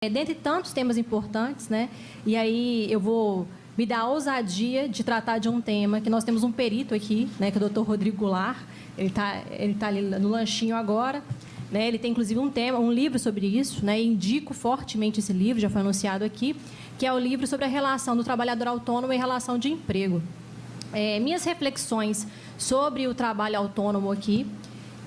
Dentre tantos temas importantes, né? E aí eu vou me dar a ousadia de tratar de um tema que nós temos um perito aqui, né? Que é o Dr. Rodrigo Goulart. Ele tá ali no lanchinho agora. Né? Ele tem, inclusive, um livro sobre isso, né? Indico fortemente esse livro, já foi anunciado aqui, que é o livro sobre a relação do trabalhador autônomo e relação de emprego. Minhas reflexões sobre o trabalho autônomo aqui,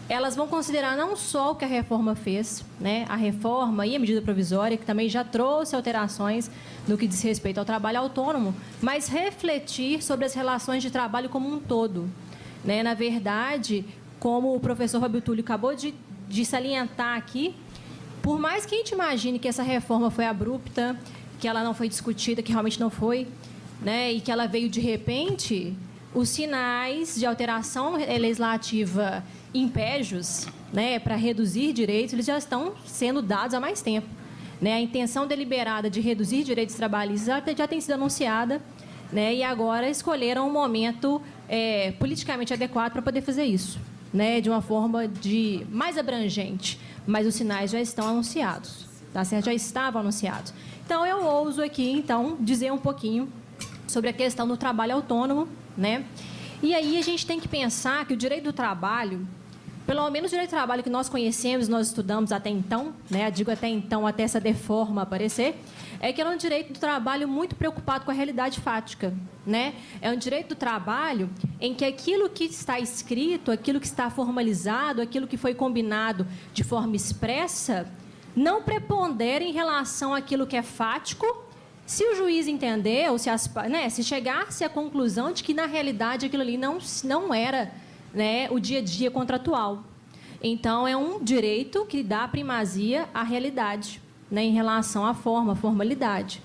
elas vão considerar não só o que a reforma fez, né? A reforma e a medida provisória, que também já trouxe alterações no que diz respeito ao trabalho autônomo, mas refletir sobre as relações de trabalho como um todo. Né? Na verdade, como o professor Fábio Túlio acabou de salientar aqui, por mais que a gente imagine que essa reforma foi abrupta, que ela não foi discutida, que realmente não foi, né? E que ela veio de repente, os sinais de alteração legislativa impédios, né, para reduzir direitos, eles já estão sendo dados há mais tempo. Né? A intenção deliberada de reduzir direitos trabalhistas já tem sido anunciada, né, e agora escolheram um momento politicamente adequado para poder fazer isso, né, de uma forma mais abrangente, mas os sinais já estão anunciados, tá certo? Já estavam anunciados. Então, eu ouso aqui, então, dizer um pouquinho sobre a questão do trabalho autônomo, né? E aí a gente tem que pensar que o direito do trabalho, pelo menos o direito do trabalho que nós conhecemos, nós estudamos até então, né? Digo até então, até essa deforma aparecer, é que é um direito do trabalho muito preocupado com a realidade fática, né? É um direito do trabalho em que aquilo que está escrito, aquilo que está formalizado, aquilo que foi combinado de forma expressa, não prepondera em relação àquilo que é fático, se o juiz entender, ou se chegar-se à conclusão de que, na realidade, aquilo ali não era, né, o dia a dia contratual. Então, é um direito que dá primazia à realidade, né, em relação à formalidade.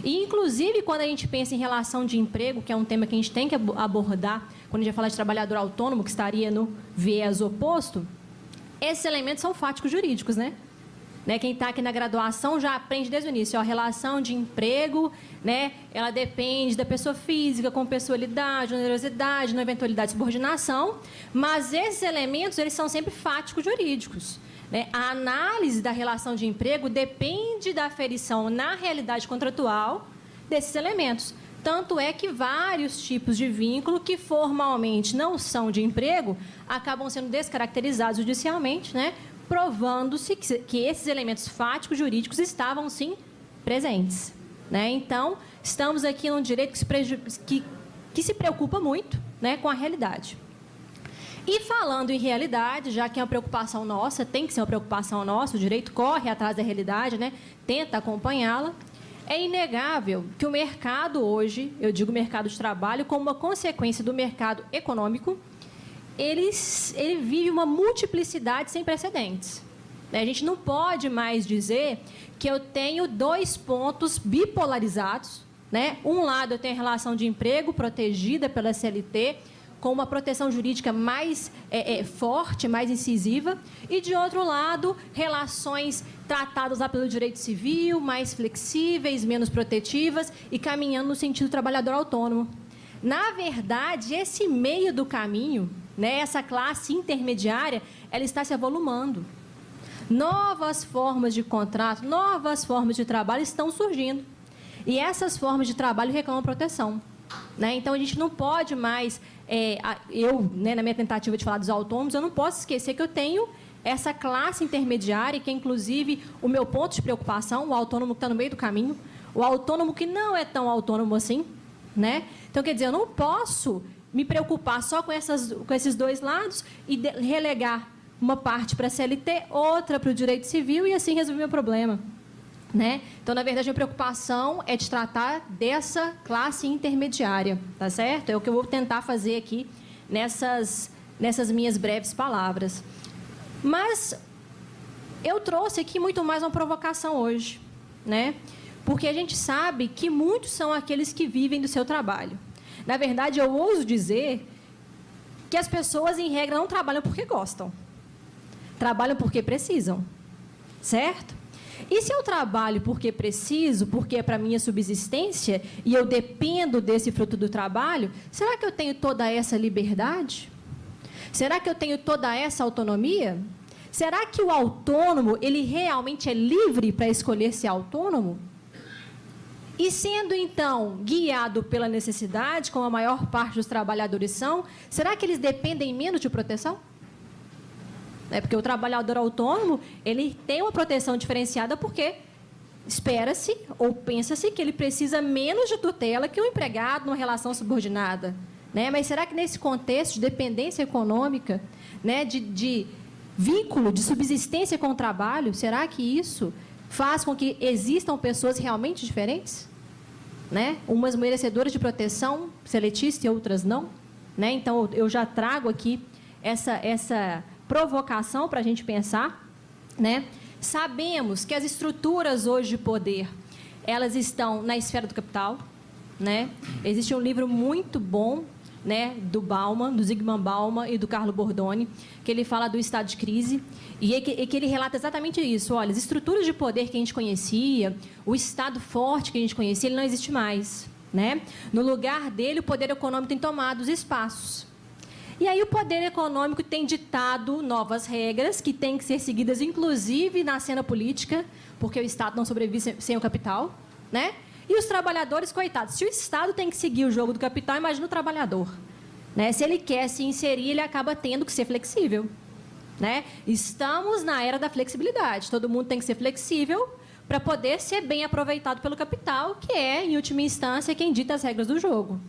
E, inclusive, quando a gente pensa em relação de emprego, que é um tema que a gente tem que abordar, quando a gente vai falar de trabalhador autônomo, que estaria no viés oposto, esses elementos são fáticos jurídicos, né? Quem está aqui na graduação já aprende desde o início. A relação de emprego, né, ela depende da pessoa física, com pessoalidade, onerosidade, na eventualidade de subordinação, mas esses elementos eles são sempre fáticos jurídicos. Né? A análise da relação de emprego depende da aferição na realidade contratual desses elementos. Tanto é que vários tipos de vínculo que formalmente não são de emprego acabam sendo descaracterizados judicialmente, né? Provando-se que esses elementos fáticos jurídicos estavam, sim, presentes. Né? Então, estamos aqui num direito que se preocupa muito, né, com a realidade. E falando em realidade, já que é uma preocupação nossa, tem que ser uma preocupação nossa, o direito corre atrás da realidade, né, tenta acompanhá-la, é inegável que o mercado hoje, eu digo mercado de trabalho, como uma consequência do mercado econômico, ele vive uma multiplicidade sem precedentes. A gente não pode mais dizer que eu tenho dois pontos bipolarizados. Né? Um lado, eu tenho a relação de emprego protegida pela CLT, com uma proteção jurídica mais forte, mais incisiva, e, de outro lado, relações tratadas lá pelo direito civil, mais flexíveis, menos protetivas, e caminhando no sentido do trabalhador autônomo. Na verdade, esse meio do caminho, né, essa classe intermediária, ela está se avolumando. Novas formas de contrato, novas formas de trabalho estão surgindo. E essas formas de trabalho reclamam proteção. Né? Então, a gente não pode mais... né, na minha tentativa de falar dos autônomos, eu não posso esquecer que eu tenho essa classe intermediária, que é, inclusive, o meu ponto de preocupação, o autônomo que está no meio do caminho, o autônomo que não é tão autônomo assim. Né? Então, quer dizer, eu não posso me preocupar só com esses dois lados e relegar uma parte para a CLT, outra para o direito civil e assim resolver o meu problema. Né? Então, na verdade, a minha preocupação é de tratar dessa classe intermediária, tá certo? É o que eu vou tentar fazer aqui nessas minhas breves palavras. Mas eu trouxe aqui muito mais uma provocação hoje, né? Porque a gente sabe que muitos são aqueles que vivem do seu trabalho. Na verdade, eu ouso dizer que as pessoas, em regra, não trabalham porque gostam. Trabalham porque precisam, certo? E se eu trabalho porque preciso, porque é para minha subsistência, e eu dependo desse fruto do trabalho, será que eu tenho toda essa liberdade? Será que eu tenho toda essa autonomia? Será que o autônomo, ele realmente é livre para escolher ser autônomo? E sendo, então, guiado pela necessidade, como a maior parte dos trabalhadores são, será que eles dependem menos de proteção? Porque o trabalhador autônomo, ele tem uma proteção diferenciada porque espera-se ou pensa-se que ele precisa menos de tutela que um empregado numa relação subordinada. Mas será que nesse contexto de dependência econômica, de vínculo, de subsistência com o trabalho, será que isso faz com que existam pessoas realmente diferentes? Umas merecedoras de proteção seletícia e outras não? Então, eu já trago aqui essa provocação para a gente pensar. Sabemos que as estruturas hoje de poder, elas estão na esfera do capital. Existe um livro muito bom, do Bauman, do Zygmunt Bauman e do Carlo Bordoni, que ele fala do estado de crise, e que ele relata exatamente isso. Olha, as estruturas de poder que a gente conhecia, o estado forte que a gente conhecia, ele não existe mais. No lugar dele, o poder econômico tem tomado os espaços. E aí o poder econômico tem ditado novas regras que têm que ser seguidas, inclusive na cena política, porque o Estado não sobrevive sem o capital. E os trabalhadores, coitados, se o Estado tem que seguir o jogo do capital, imagina o trabalhador. Se ele quer se inserir, ele acaba tendo que ser flexível. Estamos na era da flexibilidade. Todo mundo tem que ser flexível para poder ser bem aproveitado pelo capital, que é, em última instância, quem dita as regras do jogo.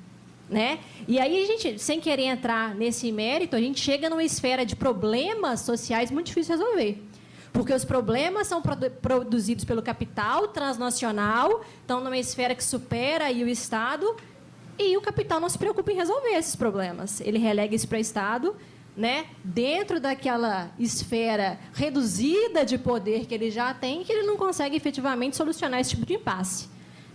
E aí, a gente, sem querer entrar nesse mérito, a gente chega numa esfera de problemas sociais muito difícil de resolver. Porque os problemas são produzidos pelo capital transnacional, estão numa esfera que supera aí o Estado, e o capital não se preocupa em resolver esses problemas. Ele relega isso para o Estado, dentro daquela esfera reduzida de poder que ele já tem, que ele não consegue efetivamente solucionar esse tipo de impasse.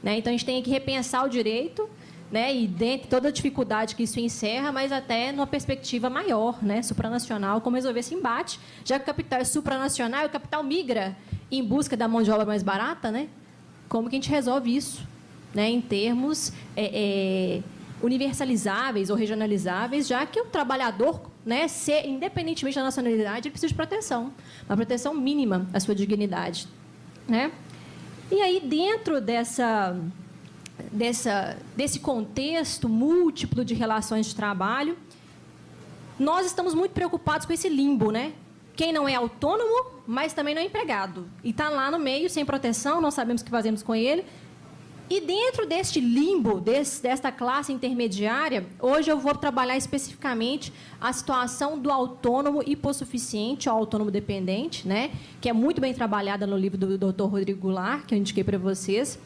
Então, a gente tem que repensar o direito, e dentro de toda a dificuldade que isso encerra, mas até numa perspectiva maior, supranacional, como resolver esse embate, já que o capital é supranacional e o capital migra em busca da mão de obra mais barata, como que a gente resolve isso, em termos universalizáveis ou regionalizáveis, já que o trabalhador, independentemente da nacionalidade, ele precisa de proteção, uma proteção mínima à sua dignidade. E aí, dentro desse contexto múltiplo de relações de trabalho, nós estamos muito preocupados com esse limbo, Quem não é autônomo, mas também não é empregado. E está lá no meio, sem proteção, não sabemos o que fazemos com ele. E dentro deste limbo, desta classe intermediária, hoje eu vou trabalhar especificamente a situação do autônomo hipossuficiente, ou autônomo dependente, que é muito bem trabalhada no livro do Dr. Rodrigo Goulart, que eu indiquei para vocês,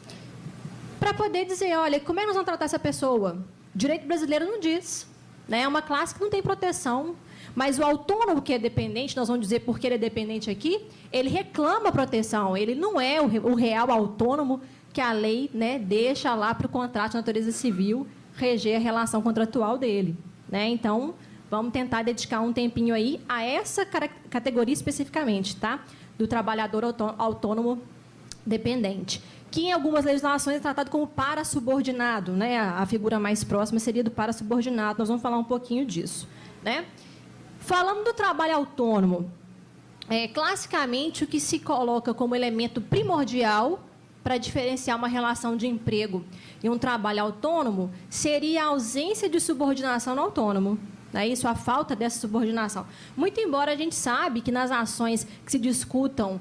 para poder dizer, olha, como é que nós vamos tratar essa pessoa? O direito brasileiro não diz. É uma classe que não tem proteção. Mas o autônomo que é dependente, nós vamos dizer porque ele é dependente aqui, ele reclama proteção. Ele não é o real autônomo que a lei deixa lá para o contrato de natureza civil reger a relação contratual dele. Então, vamos tentar dedicar um tempinho aí a essa categoria especificamente, do trabalhador autônomo dependente, que em algumas legislações é tratado como parasubordinado, a figura mais próxima seria do parasubordinado, nós vamos falar um pouquinho disso. Falando do trabalho autônomo, classicamente o que se coloca como elemento primordial para diferenciar uma relação de emprego e um trabalho autônomo seria a ausência de subordinação no autônomo. Isso, a falta dessa subordinação. Muito embora a gente sabe que nas ações que se discutam,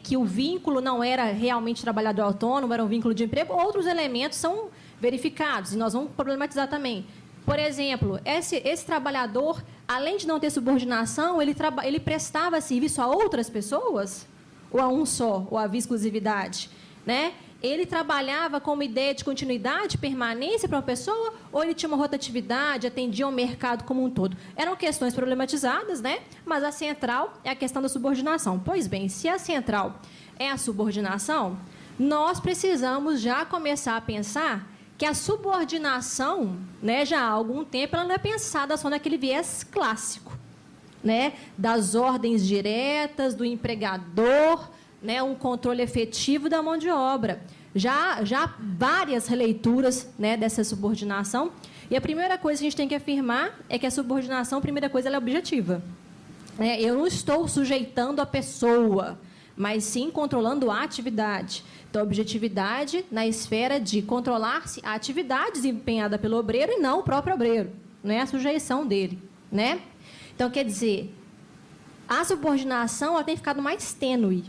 que o vínculo não era realmente trabalhador autônomo, era um vínculo de emprego, outros elementos são verificados, e nós vamos problematizar também. Por exemplo, esse trabalhador, além de não ter subordinação, ele prestava serviço a outras pessoas, ou a um só, ou havia exclusividade, Ele trabalhava com uma ideia de continuidade, permanência para uma pessoa, ou ele tinha uma rotatividade, atendia ao mercado como um todo? Eram questões problematizadas, mas a central é a questão da subordinação. Pois bem, se a central é a subordinação, nós precisamos já começar a pensar que a subordinação, já há algum tempo, ela não é pensada só naquele viés clássico, das ordens diretas, do empregador, um controle efetivo da mão de obra. Já várias releituras dessa subordinação. E a primeira coisa que a gente tem que afirmar é que a subordinação, a primeira coisa, ela é objetiva. Eu não estou sujeitando a pessoa, mas sim controlando a atividade. Então, objetividade na esfera de controlar-se a atividade desempenhada pelo obreiro e não o próprio obreiro, não é a sujeição dele, né? Então, quer dizer, a subordinação ela tem ficado mais tênue,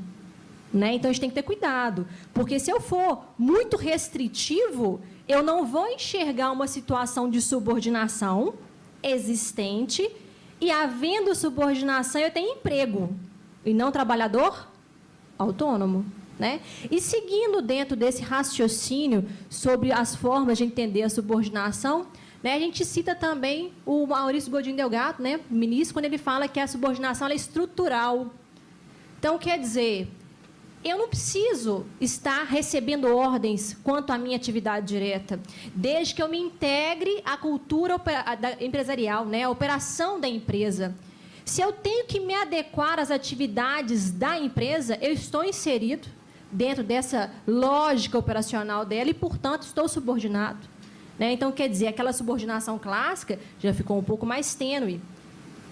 né? Então, a gente tem que ter cuidado, porque se eu for muito restritivo, eu não vou enxergar uma situação de subordinação existente e, havendo subordinação, eu tenho emprego e não trabalhador autônomo, né? E seguindo dentro desse raciocínio sobre as formas de entender a subordinação, né, a gente cita também o Maurício Godinho Delgado, né, ministro, quando ele fala que a subordinação ela é estrutural. Então, quer dizer, eu não preciso estar recebendo ordens quanto à minha atividade direta, desde que eu me integre à cultura empresarial, né, a operação da empresa. Se eu tenho que me adequar às atividades da empresa, eu estou inserido dentro dessa lógica operacional dela e, portanto, estou subordinado, né? Então, quer dizer, aquela subordinação clássica já ficou um pouco mais tênue.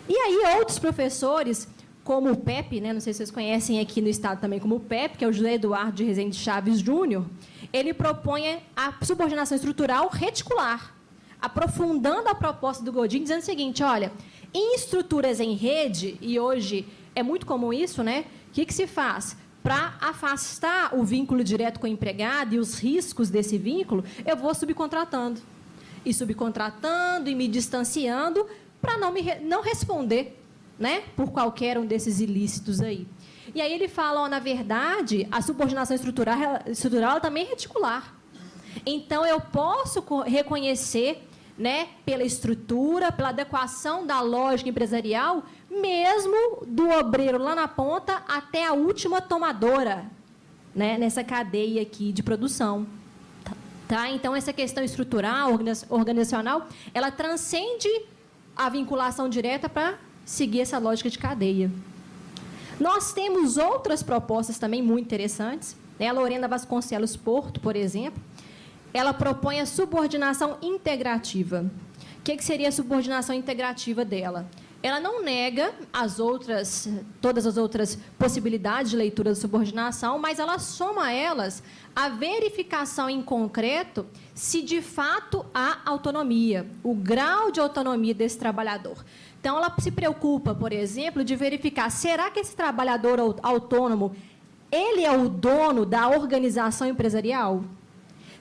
E aí, outros professores, como o PEP, né? Não sei se vocês conhecem aqui no Estado também como o PEP, que é o José Eduardo de Rezende Chaves Júnior, ele propõe a subordinação estrutural reticular, aprofundando a proposta do Godin, dizendo o seguinte, olha, em estruturas em rede, e hoje é muito comum isso, né? O que se faz? Para afastar o vínculo direto com o empregado e os riscos desse vínculo, eu vou subcontratando. E me distanciando para não responder, né, por qualquer um desses ilícitos aí. E aí ele fala, ó, na verdade, a subordinação estrutural também é reticular. Então, eu posso reconhecer, né, pela estrutura, pela adequação da lógica empresarial, mesmo do obreiro lá na ponta até a última tomadora, né, nessa cadeia aqui de produção. Tá? Então, essa questão estrutural, organizacional, ela transcende a vinculação direta para seguir essa lógica de cadeia. Nós temos outras propostas também muito interessantes, né? A Lorena Vasconcelos Porto, por exemplo, ela propõe a subordinação integrativa. O que seria a subordinação integrativa dela? Ela não nega todas as outras possibilidades de leitura da subordinação, mas ela soma a elas a verificação em concreto se de fato há autonomia, o grau de autonomia desse trabalhador. Então, ela se preocupa, por exemplo, de verificar, será que esse trabalhador autônomo, ele é o dono da organização empresarial?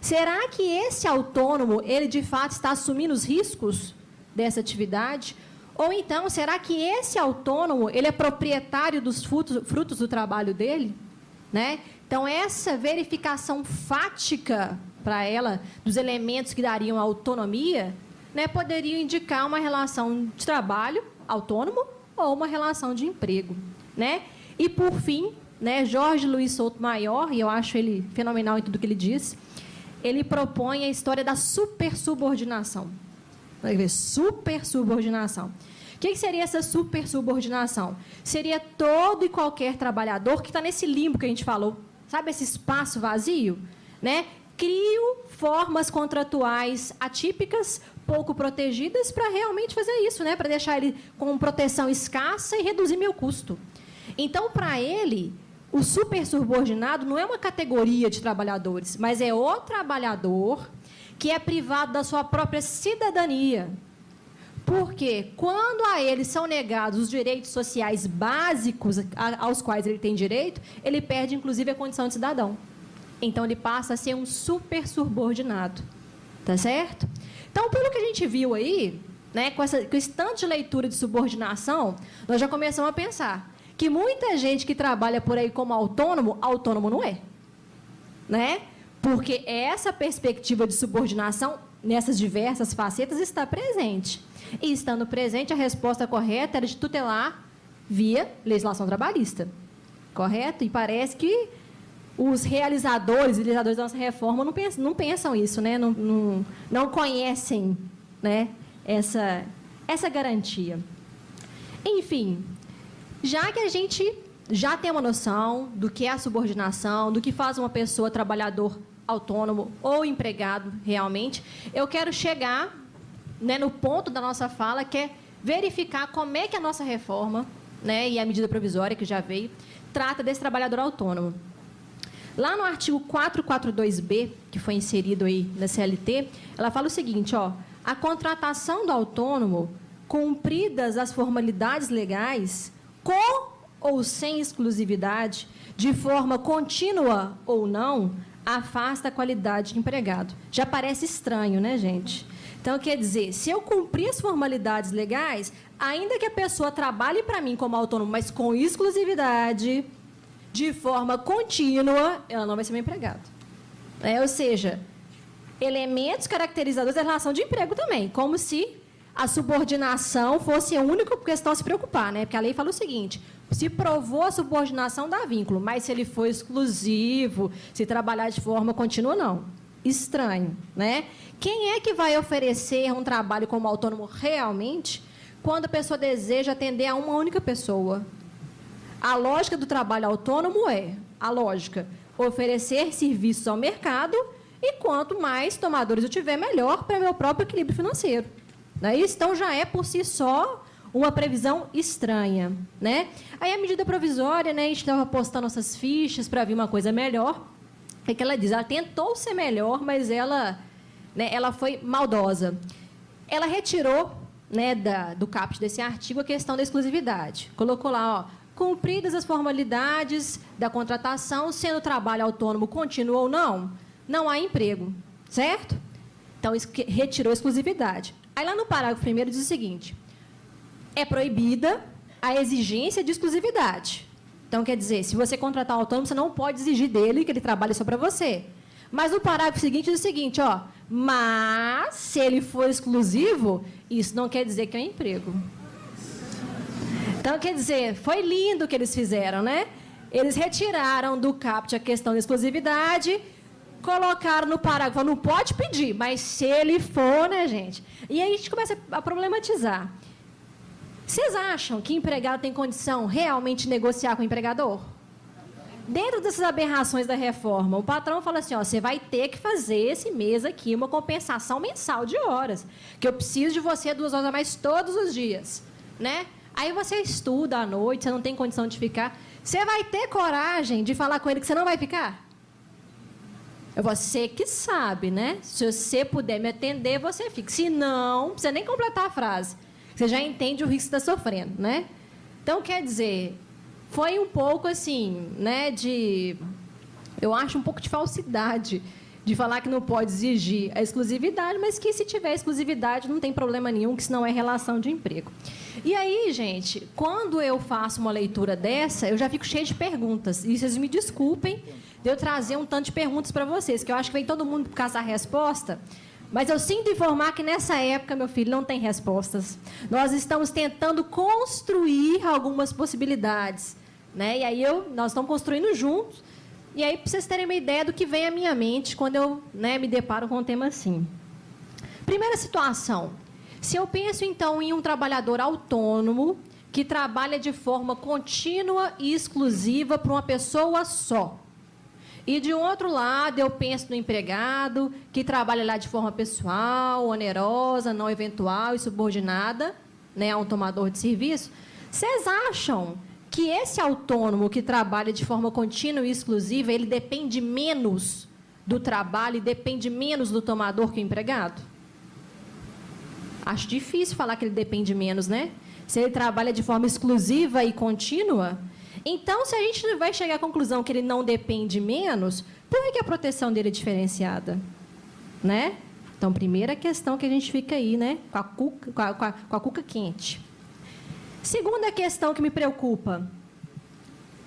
Será que esse autônomo, ele de fato está assumindo os riscos dessa atividade? Ou então, será que esse autônomo, ele é proprietário dos frutos do trabalho dele? Né? Então, essa verificação fática para ela, dos elementos que dariam autonomia, né, poderia indicar uma relação de trabalho autônomo ou uma relação de emprego. Né? E, por fim, né, Jorge Luiz Souto Maior, e eu acho ele fenomenal em tudo que ele diz, ele propõe a história da supersubordinação. Vai ver, supersubordinação. O que seria essa supersubordinação? Seria todo e qualquer trabalhador que está nesse limbo que a gente falou, sabe, esse espaço vazio? Né? Crio formas contratuais atípicas, pouco protegidas, para realmente fazer isso, né? Para deixar ele com proteção escassa e reduzir meu custo. Então, para ele, o supersubordinado não é uma categoria de trabalhadores, mas é o trabalhador que é privado da sua própria cidadania. Porque, quando a ele são negados os direitos sociais básicos aos quais ele tem direito, ele perde, inclusive, a condição de cidadão. Então, ele passa a ser um supersubordinado. Tá certo? Então, pelo que a gente viu aí, né, com esse tanto de leitura de subordinação, nós já começamos a pensar que muita gente que trabalha por aí como autônomo, autônomo não é. Né? Porque essa perspectiva de subordinação, nessas diversas facetas, está presente. E, estando presente, a resposta correta era de tutelar via legislação trabalhista. Correto? E parece que os realizadores e idealizadores da nossa reforma não pensam isso, né? Não conhecem, né, essa garantia. Enfim, já que a gente já tem uma noção do que é a subordinação, do que faz uma pessoa trabalhador autônomo ou empregado realmente, eu quero chegar, né, no ponto da nossa fala, que é verificar como é que a nossa reforma né, e a medida provisória que já veio, trata desse trabalhador autônomo. Lá no artigo 442B, que foi inserido aí na CLT, ela fala o seguinte, ó, a contratação do autônomo, cumpridas as formalidades legais, com ou sem exclusividade, de forma contínua ou não, afasta a qualidade de empregado. Já parece estranho, né, gente? Então, quer dizer, se eu cumprir as formalidades legais, ainda que a pessoa trabalhe para mim como autônomo, mas com exclusividade, de forma contínua, ela não vai ser meu empregado. Ou seja, elementos caracterizadores da relação de emprego também, como se a subordinação fosse a única questão a se preocupar, né? Porque a lei fala o seguinte, se provou a subordinação, dá vínculo, mas se ele for exclusivo, se trabalhar de forma contínua, não. Estranho, né? Quem é que vai oferecer um trabalho como autônomo realmente quando a pessoa deseja atender a uma única pessoa? A lógica do trabalho autônomo é, a lógica, oferecer serviços ao mercado e quanto mais tomadores eu tiver, melhor para meu próprio equilíbrio financeiro. Não é isso? Então, já é, por si só, uma previsão estranha, né? Aí, a medida provisória, né, a gente estava postando nossas fichas para vir uma coisa melhor, é que ela diz, ela tentou ser melhor, mas ela, né, ela foi maldosa. Ela retirou, né, do caput desse artigo a questão da exclusividade. Colocou lá, ó, cumpridas as formalidades da contratação, sendo o trabalho autônomo contínuo ou não, não há emprego, certo? Então, isso retirou a exclusividade. Aí, lá no parágrafo 1º, diz o seguinte, é proibida a exigência de exclusividade. Então, quer dizer, se você contratar um autônomo, você não pode exigir dele que ele trabalhe só para você. Mas no parágrafo seguinte diz o seguinte, ó, mas se ele for exclusivo, isso não quer dizer que é um emprego. Então, quer dizer, foi lindo o que eles fizeram, né? Eles retiraram do caput a questão da exclusividade, colocaram no parágrafo, não pode pedir, mas se ele for, né, gente? E aí a gente começa a problematizar. Vocês acham que empregado tem condição realmente de negociar com o empregador? Dentro dessas aberrações da reforma, o patrão fala assim, ó, você vai ter que fazer esse mês aqui uma compensação mensal de horas, que eu preciso de você 2 horas a mais todos os dias, né? Aí você estuda à noite, você não tem condição de ficar. Você vai ter coragem de falar com ele que você não vai ficar? É você que sabe, né? Se você puder me atender, você fica. Se não, não precisa nem completar a frase. Você já entende o risco que está sofrendo, né? Então, quer dizer, foi um pouco assim, né, eu acho um pouco de falsidade de falar que não pode exigir a exclusividade, mas que se tiver exclusividade não tem problema nenhum, que isso não é relação de emprego. E aí, gente, quando eu faço uma leitura dessa, eu já fico cheia de perguntas. E vocês me desculpem de eu trazer um tanto de perguntas para vocês, que eu acho que vem todo mundo caçar resposta. Mas eu sinto informar que nessa época, meu filho, não tem respostas. Nós estamos tentando construir algumas possibilidades, né? E aí nós estamos construindo juntos. E aí, para vocês terem uma ideia do que vem à minha mente quando eu, né, me deparo com um tema assim. Primeira situação. Se eu penso, então, em um trabalhador autônomo que trabalha de forma contínua e exclusiva para uma pessoa só. E, de um outro lado, eu penso no empregado que trabalha lá de forma pessoal, onerosa, não eventual e subordinada, né, a um tomador de serviço. Vocês acham que esse autônomo que trabalha de forma contínua e exclusiva, ele depende menos do trabalho e depende menos do tomador que o empregado? Acho difícil falar que ele depende menos, né? Se ele trabalha de forma exclusiva e contínua. Então, se a gente vai chegar à conclusão que ele não depende menos, por que a proteção dele é diferenciada? Né? Então, primeira questão que a gente fica aí, né? Com a cuca quente. Segunda questão que me preocupa.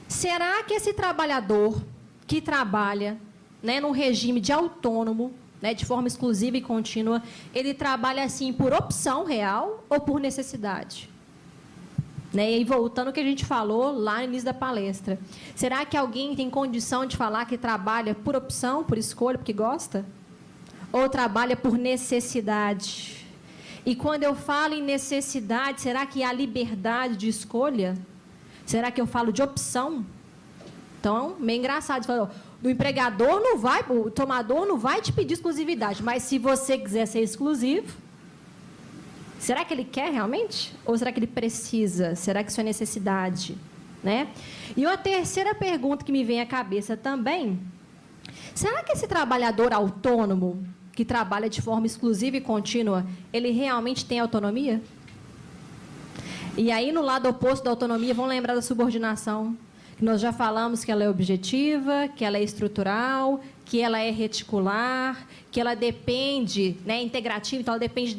Será que esse trabalhador que trabalha, né, num regime de autônomo, né, de forma exclusiva e contínua, ele trabalha assim por opção real ou por necessidade? Né, e voltando ao que a gente falou lá no início da palestra. Será que alguém tem condição de falar que trabalha por opção, por escolha, porque gosta? Ou trabalha por necessidade? E quando eu falo em necessidade, será que há liberdade de escolha? Será que eu falo de opção? Então, meio engraçado. O empregador não vai, o tomador não vai te pedir exclusividade, mas se você quiser ser exclusivo, Será que ele quer realmente? Ou será que ele precisa? Será que isso é necessidade? Né? E uma terceira pergunta que me vem à cabeça também, será que esse trabalhador autônomo, que trabalha de forma exclusiva e contínua, ele realmente tem autonomia? E aí, no lado oposto da autonomia, vamos lembrar da subordinação, que nós já falamos que ela é objetiva, que ela é estrutural, que ela é reticular, que ela depende, né, integrativa, então ela depende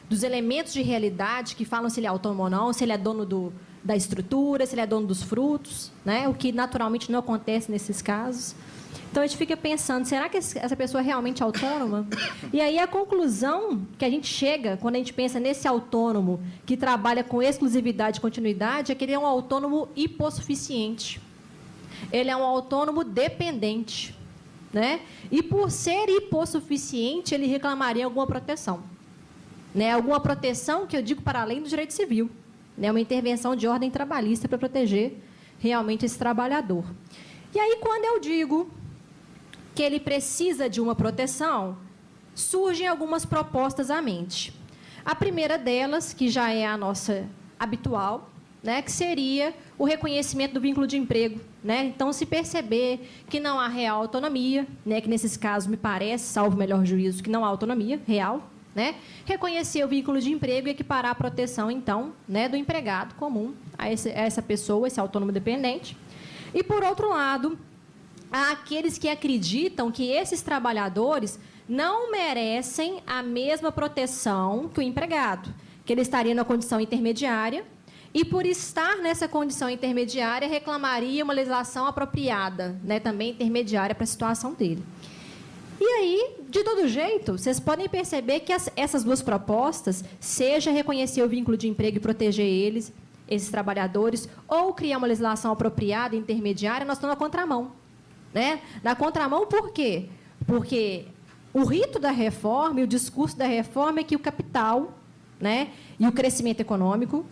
dos elementos de realidade que falam se ele é autônomo ou não, se ele é dono da estrutura, se ele é dono dos frutos, né, o que naturalmente não acontece nesses casos. Então, a gente fica pensando, será que essa pessoa é realmente autônoma? E aí, a conclusão que a gente chega, quando a gente pensa nesse autônomo que trabalha com exclusividade e continuidade, é que ele é um autônomo hipossuficiente. Ele é um autônomo dependente. Né? E, por ser hipossuficiente, ele reclamaria alguma proteção. Né? Alguma proteção que eu digo para além do direito civil. Né? Uma intervenção de ordem trabalhista para proteger realmente esse trabalhador. E aí, quando eu digo que ele precisa de uma proteção, surgem algumas propostas à mente. A primeira delas, que já é a nossa habitual, né, que seria o reconhecimento do vínculo de emprego. Né? Então, se perceber que não há real autonomia, né, que nesses casos me parece, salvo o melhor juízo, que não há autonomia real, né, reconhecer o vínculo de emprego e equiparar a proteção, então, né, do empregado comum a essa pessoa, esse autônomo dependente. E, por outro lado, há aqueles que acreditam que esses trabalhadores não merecem a mesma proteção que o empregado, que ele estaria na condição intermediária e, por estar nessa condição intermediária, reclamaria uma legislação apropriada, né, também intermediária para a situação dele. E aí, de todo jeito, vocês podem perceber que essas duas propostas, seja reconhecer o vínculo de emprego e proteger esses trabalhadores, ou criar uma legislação apropriada, intermediária, nós estamos na contramão. Né? Na contramão, por quê? Porque o rito da reforma e o discurso da reforma é que o capital, né, e o crescimento econômico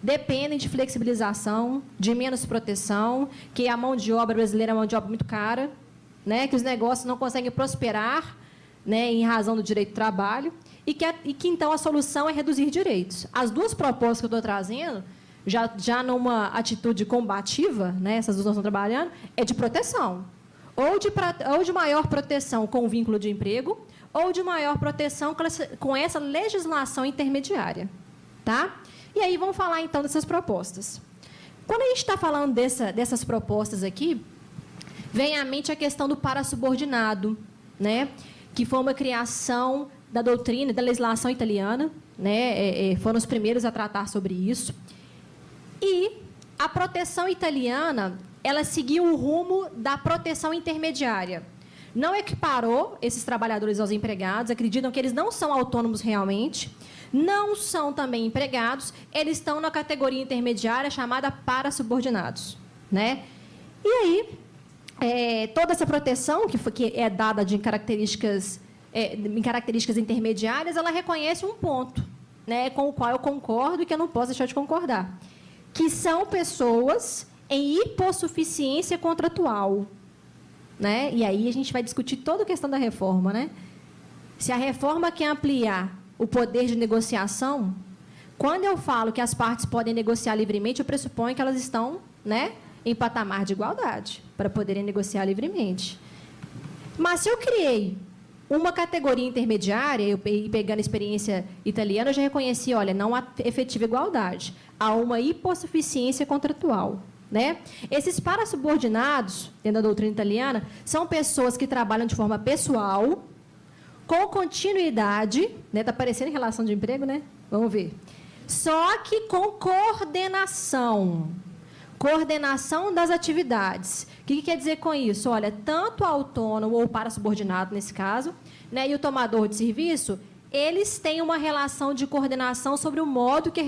dependem de flexibilização, de menos proteção, que a mão de obra brasileira é uma mão de obra muito cara, né, que os negócios não conseguem prosperar, né, em razão do direito do trabalho, e que então, a solução é reduzir direitos. As duas propostas que eu estou trazendo, já numa atitude combativa, né, essas duas nós estamos trabalhando, é de proteção. Ou de maior proteção com o vínculo de emprego, ou de maior proteção com essa legislação intermediária. Tá? E aí, vamos falar, então, dessas propostas. Quando a gente está falando dessas propostas aqui, vem à mente a questão do parasubordinado, né? Que foi uma criação da doutrina, da legislação italiana, né? Foram os primeiros a tratar sobre isso. E a proteção italiana, ela seguiu o rumo da proteção intermediária. Não equiparou esses trabalhadores aos empregados, acreditam que eles não são autônomos realmente, não são também empregados, eles estão na categoria intermediária chamada parasubordinados. Né? E aí, toda essa proteção, que é dada em características intermediárias, ela reconhece um ponto, né, com o qual eu concordo e que eu não posso deixar de concordar, que são pessoas em hipossuficiência contratual. Né? E aí a gente vai discutir toda a questão da reforma. Né? Se a reforma quer ampliar o poder de negociação, quando eu falo que as partes podem negociar livremente, eu pressuponho que elas estão, né, em patamar de igualdade, para poderem negociar livremente. Mas se eu criei uma categoria intermediária, e pegando a experiência italiana, eu já reconheci, olha, não há efetiva igualdade, há uma hipossuficiência contratual. Né? Esses parasubordinados, dentro da doutrina italiana, são pessoas que trabalham de forma pessoal, com continuidade, né? Está aparecendo em relação de emprego, né? Vamos ver. Só que com coordenação. Coordenação das atividades. O que quer dizer com isso? Olha, tanto o autônomo ou parasubordinado, nesse caso, né, e o tomador de serviço, eles têm uma relação de coordenação sobre o modo que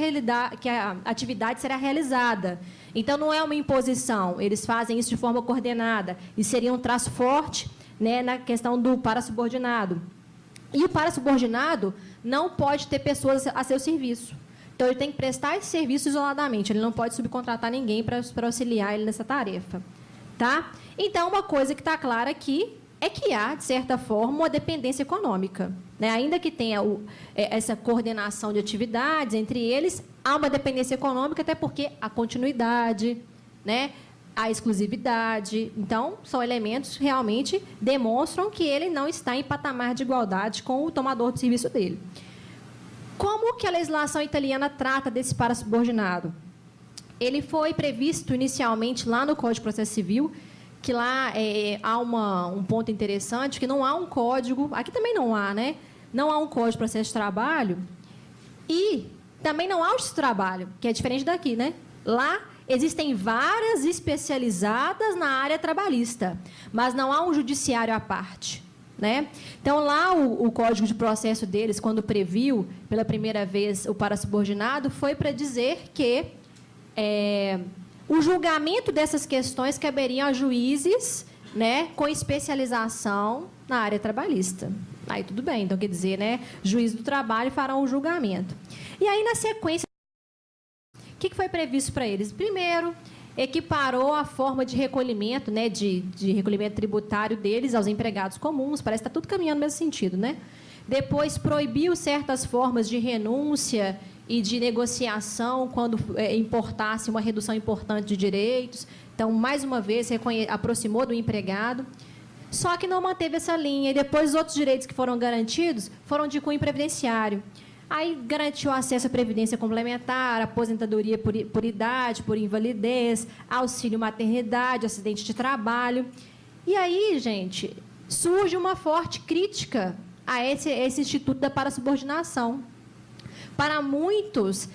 a atividade será realizada. Então, não é uma imposição, eles fazem isso de forma coordenada, e seria um traço forte, né, na questão do parasubordinado. E o parasubordinado não pode ter pessoas a seu serviço. Então, ele tem que prestar esse serviço isoladamente, ele não pode subcontratar ninguém para auxiliar ele nessa tarefa. Tá? Então, uma coisa que está clara aqui é que há, de certa forma, uma dependência econômica. né? Ainda que tenha essa coordenação de atividades entre eles, há uma dependência econômica, até porque a continuidade, né? A exclusividade. Então, são elementos que realmente demonstram que ele não está em patamar de igualdade com o tomador de serviço dele. Como que a legislação italiana trata desse parasubordinado? Ele foi previsto inicialmente lá no Código de Processo Civil, que lá há um ponto interessante, que não há um código, aqui também não há, né? Não há um Código de Processo de Trabalho e também não há o Justiça do Trabalho, que é diferente daqui, né? Lá existem várias especializadas na área trabalhista, mas não há um judiciário à parte, né? Então, lá o Código de Processo deles, quando previu pela primeira vez o parasubordinado, foi para dizer que o julgamento dessas questões caberiam a juízes, né, com especialização na área trabalhista. Aí tudo bem, então quer dizer, né, juízes do trabalho farão o julgamento. E aí, na sequência, o que foi previsto para eles? Primeiro, equiparou a forma de recolhimento, né, de recolhimento tributário deles aos empregados comuns, parece que está tudo caminhando no mesmo sentido, né? Depois, proibiu certas formas de renúncia e de negociação quando importasse uma redução importante de direitos. Então, mais uma vez, aproximou do empregado. Só que não manteve essa linha. E depois, os outros direitos que foram garantidos foram de cunho previdenciário. Aí, garantiu acesso à previdência complementar, aposentadoria por idade, por invalidez, auxílio maternidade, acidente de trabalho. E aí, gente, surge uma forte crítica a esse instituto da parasubordinação. Para muitos,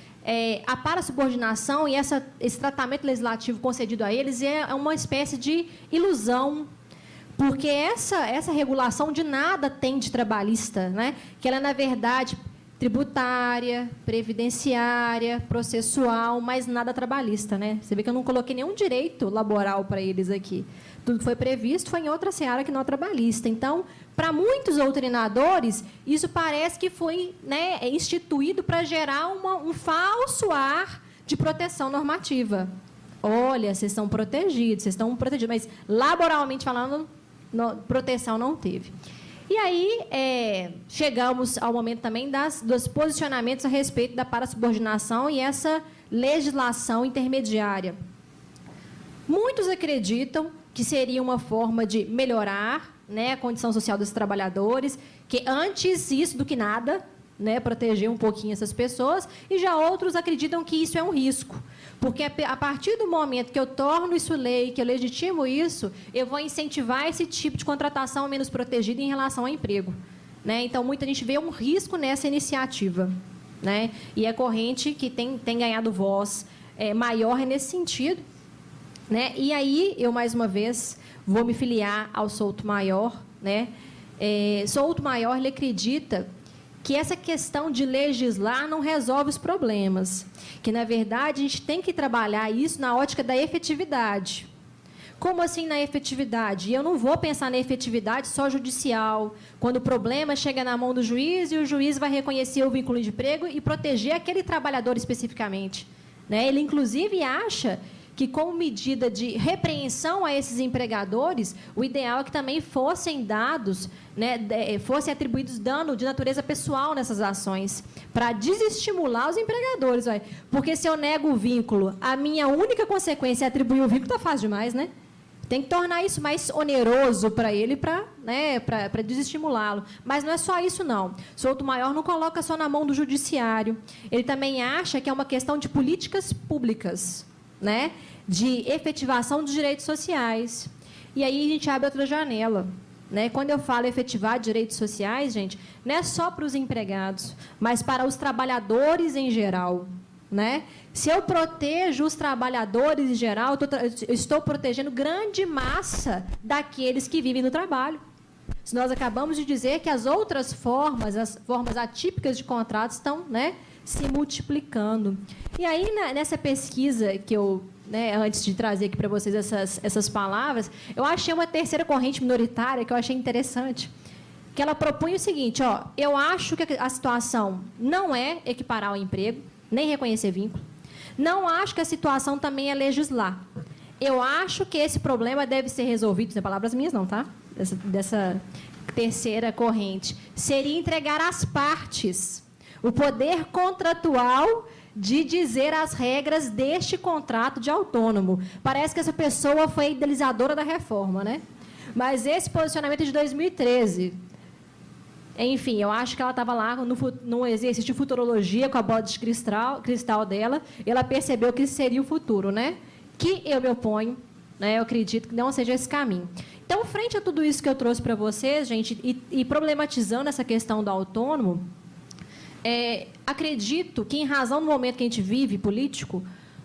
a parasubordinação e esse tratamento legislativo concedido a eles é uma espécie de ilusão, porque essa regulação de nada tem de trabalhista, né? Que ela, na verdade, tributária, previdenciária, processual, mas nada trabalhista, né? Você vê que eu não coloquei nenhum direito laboral para eles aqui. Tudo que foi previsto foi em outra seara que não trabalhista. Então, para muitos doutrinadores, isso parece que foi, né, instituído para gerar um falso ar de proteção normativa. Olha, vocês estão protegidos, mas laboralmente falando, proteção não teve. E aí, chegamos ao momento também dos posicionamentos a respeito da parasubordinação e essa legislação intermediária. Muitos acreditam que seria uma forma de melhorar, né, a condição social dos trabalhadores, que antes isso do que nada, né, proteger um pouquinho essas pessoas, e já outros acreditam que isso é um risco, porque a partir do momento que eu torno isso lei, que eu legitimo isso, eu vou incentivar esse tipo de contratação menos protegida em relação ao emprego, né? Então, muita gente vê um risco nessa iniciativa, né? E é corrente que tem ganhado voz maior nesse sentido, né? E aí, eu, mais uma vez, vou me filiar ao Souto Maior, né? Souto Maior, ele acredita que essa questão de legislar não resolve os problemas, que, na verdade, a gente tem que trabalhar isso na ótica da efetividade. Como assim na efetividade? Eu não vou pensar na efetividade só judicial, quando o problema chega na mão do juiz e o juiz vai reconhecer o vínculo de emprego e proteger aquele trabalhador especificamente, né? Ele, inclusive, acha que, como medida de repreensão a esses empregadores, o ideal é que também fossem dados, né, fossem atribuídos dano de natureza pessoal nessas ações, para desestimular os empregadores. Porque, se eu nego o vínculo, a minha única consequência é atribuir o vínculo, está fácil demais, né? Tem que tornar isso mais oneroso para ele, para desestimulá-lo. Mas não é só isso, não. Souto Maior não coloca só na mão do judiciário. Ele também acha que é uma questão de políticas públicas, né, de efetivação dos direitos sociais. E aí a gente abre outra janela, né? Quando eu falo efetivar direitos sociais, gente, não é só para os empregados, mas para os trabalhadores em geral, né? Se eu protejo os trabalhadores em geral, eu estou protegendo grande massa daqueles que vivem no trabalho. Se nós acabamos de dizer que as outras formas, as formas atípicas de contratos estão, né, se multiplicando. E aí, nessa pesquisa que eu, né, antes de trazer aqui para vocês essas palavras, eu achei uma terceira corrente minoritária que eu achei interessante, que ela propunha o seguinte: eu acho que a situação não é equiparar o emprego, nem reconhecer vínculo. Não acho que a situação também é legislar. Eu acho que esse problema deve ser resolvido, não é palavras minhas não, tá? terceira corrente seria entregar às partes o poder contratual de dizer as regras deste contrato de autônomo. Parece que essa pessoa foi a idealizadora da reforma, né? Mas esse posicionamento é de 2013. Enfim, eu acho que ela estava lá no exercício de futurologia com a bola de cristal dela, e ela percebeu que seria o futuro, né? Que eu me oponho, né? Eu acredito que não seja esse caminho. Então, frente a tudo isso que eu trouxe para vocês, gente, e problematizando essa questão do autônomo, acredito que, em razão do momento que a gente vive político,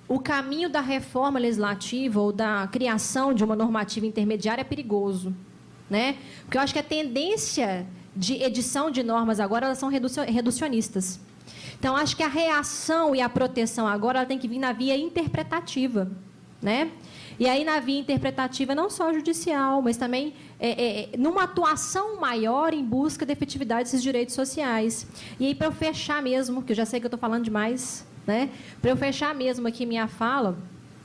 o caminho da reforma legislativa ou da criação de uma normativa intermediária é perigoso, né? Porque eu acho que a tendência de edição de normas agora, elas são reducionistas. Então, acho que a reação e a proteção agora ela tem que vir na via interpretativa, né? E aí, na via interpretativa, não só judicial, mas também numa atuação maior em busca da efetividade desses direitos sociais. E aí, para eu fechar mesmo, que eu já sei que eu estou falando demais, né? Para eu fechar mesmo aqui minha fala,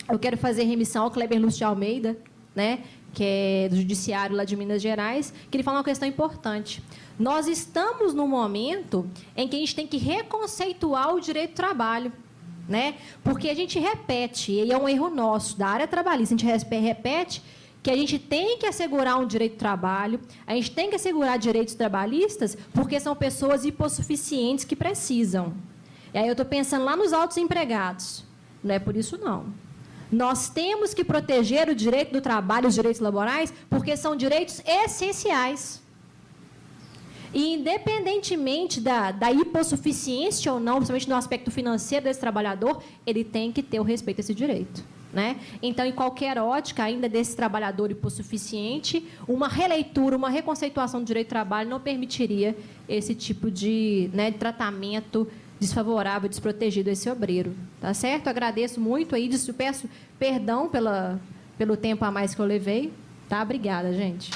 eu quero fazer remissão ao Kleber Lúcio de Almeida, né? Que é do Judiciário lá de Minas Gerais, que ele fala uma questão importante. Nós estamos num momento em que a gente tem que reconceituar o direito do trabalho, né? Porque a gente repete, e é um erro nosso, da área trabalhista, a gente repete que a gente tem que assegurar um direito de trabalho, a gente tem que assegurar direitos trabalhistas, porque são pessoas hipossuficientes que precisam. E aí eu estou pensando lá nos autoempregados. Não é por isso, não. Nós temos que proteger o direito do trabalho, os direitos laborais, porque são direitos essenciais. E, independentemente da hipossuficiência ou não, principalmente no aspecto financeiro desse trabalhador, ele tem que ter o respeito a esse direito, né? Então, em qualquer ótica, ainda desse trabalhador hipossuficiente, uma releitura, uma reconceituação do direito do trabalho não permitiria esse tipo de tratamento desfavorável, desprotegido a esse obreiro. Tá certo? Agradeço muito aí, peço perdão pelo tempo a mais que eu levei. Tá? Obrigada, gente.